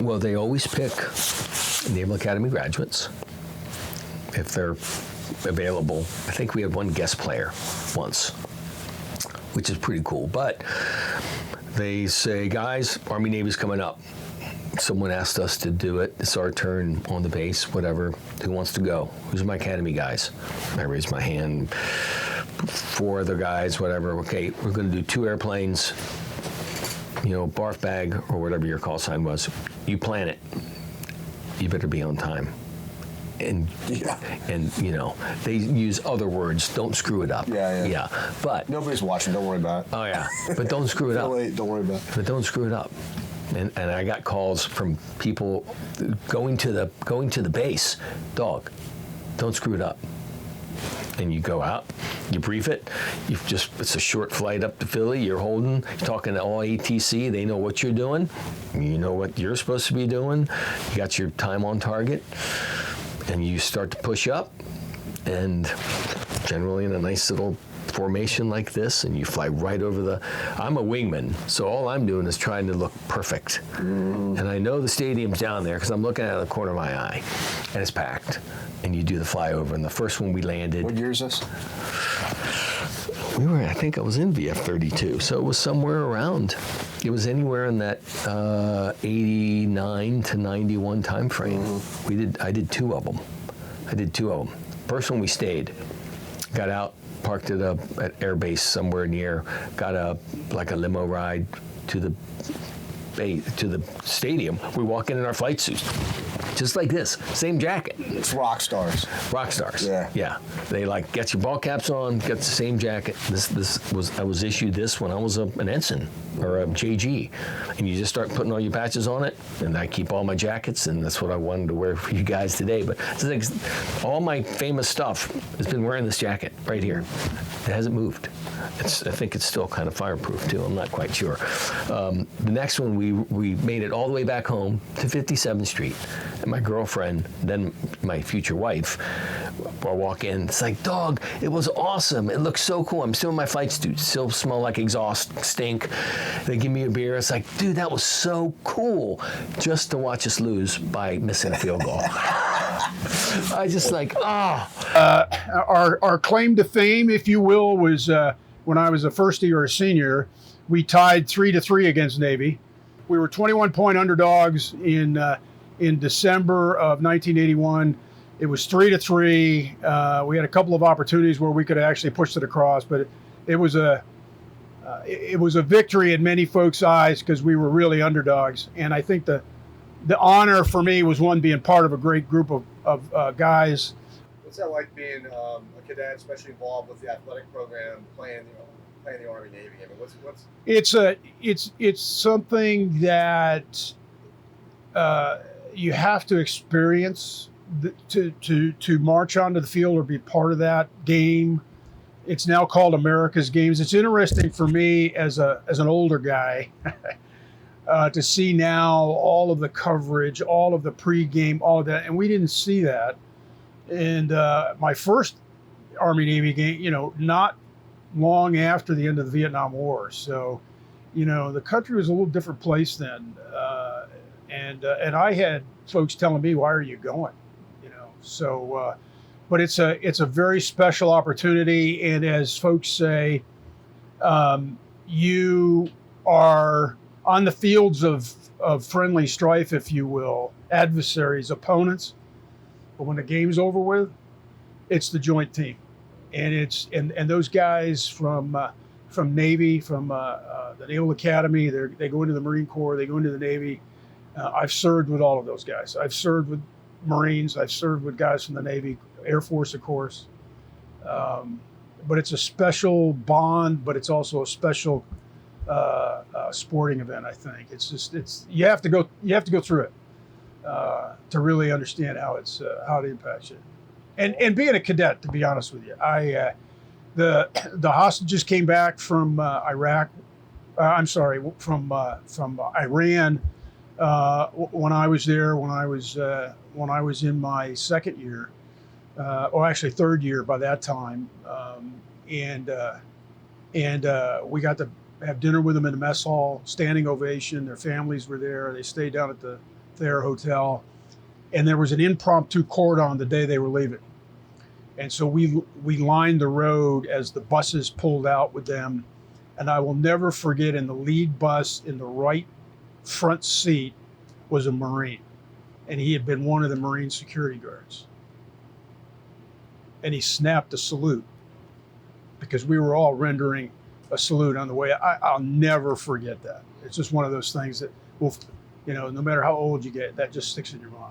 Well, they always pick Naval Academy graduates if they're available. I think we had one guest player once, which is pretty cool. But they say, guys, Army Navy's coming up. Someone asked us to do it. It's our turn on the base, whatever. Who wants to go? Who's my Academy guys? I raised my hand. 4 other guys, whatever. Okay, we're going to do 2 airplanes, barf bag or whatever your call sign was. You plan it. You better be on time. And they use other words. Don't screw it up. Yeah. But nobody's watching. Don't worry about it. Oh yeah. But don't screw it up. Don't worry about it. But don't screw it up. And I got calls from people going to the base. Dog, don't screw it up. And you go out, you brief it. It's a short flight up to Philly. You're talking to all ATC. They know what you're doing. You know what you're supposed to be doing. You got your time on target, and you start to push up. And generally in a nice little formation like this, and you fly right over I'm a wingman, so all I'm doing is trying to look perfect. And I know the stadium's down there because I'm looking out of the corner of my eye, and it's packed. And you do the flyover, and the first one we landed. What year is this? I think I was in VF-32, so it was somewhere around. It was anywhere in that 89 to 91 time frame. I did 2 of them. First one we stayed, got out, parked at Air Base somewhere near, got a limo ride to the stadium. We walk in our flight suits, just like this, same jacket. It's rock stars. Yeah. They get your ball caps on, get the same jacket. I was issued this when I was an ensign or a JG, and you just start putting all your patches on it. And I keep all my jackets, and that's what I wanted to wear for you guys today. But all my famous stuff has been wearing this jacket right here. It hasn't moved. I think it's still kind of fireproof too. I'm not quite sure. The next one, we made it all the way back home to 57th Street, and my girlfriend, then my future wife, I walk in. It's like, dog, it was awesome. It looks so cool. I'm still in my flight suit. Still smell like exhaust, stink. They give me a beer. It's like, dude, that was so cool. Just to watch us lose by missing a field goal. I just Our claim to fame, if you will, was when I was a first year or a senior, we tied 3-3 against Navy. We were 21-point underdogs in December of 1981. It was 3-3. We had a couple of opportunities where we could have actually pushed it across, but it was a victory in many folks' eyes because we were really underdogs. And I think the honor for me was being part of a great group of guys. What's that like being a cadet, especially involved with the athletic program, playing the Army Navy? I mean, what's It's something that you have to experience to march onto the field or be part of that game. It's now called America's Games. It's interesting for me as an older guy to see now all of the coverage, all of the pregame, all of that, and we didn't see that. And my first Army-Navy game, not long after the end of the Vietnam War. So, the country was a little different place then. And I had folks telling me, why are you going? So, but it's a very special opportunity. And as folks say, you are on the fields of friendly strife, if you will, adversaries, opponents. But when the game's over with, it's the joint team, and and those guys from Navy, from the Naval Academy, they go into the Marine Corps, they go into the Navy. I've served with all of those guys. I've served with Marines. I've served with guys from the Navy, Air Force, of course. But it's a special bond, but it's also a special sporting event. I think you have to go through it to really understand how it impacts you. And being a cadet, to be honest with you, the hostages came back from Iraq. From Iran when I was there. When I was in my second year, or actually third year by that time, and we got to have dinner with them in the mess hall, standing ovation. Their families were there. They stayed down at the Thayer Hotel, and there was an impromptu cordon the day they were leaving. And so we lined the road as the buses pulled out with them. And I will never forget, in the lead bus in the right front seat was a Marine. And he had been one of the Marine security guards. And he snapped a salute because we were all rendering a salute on the way. I'll never forget that. It's just one of those things that will, no matter how old you get, that just sticks in your mind.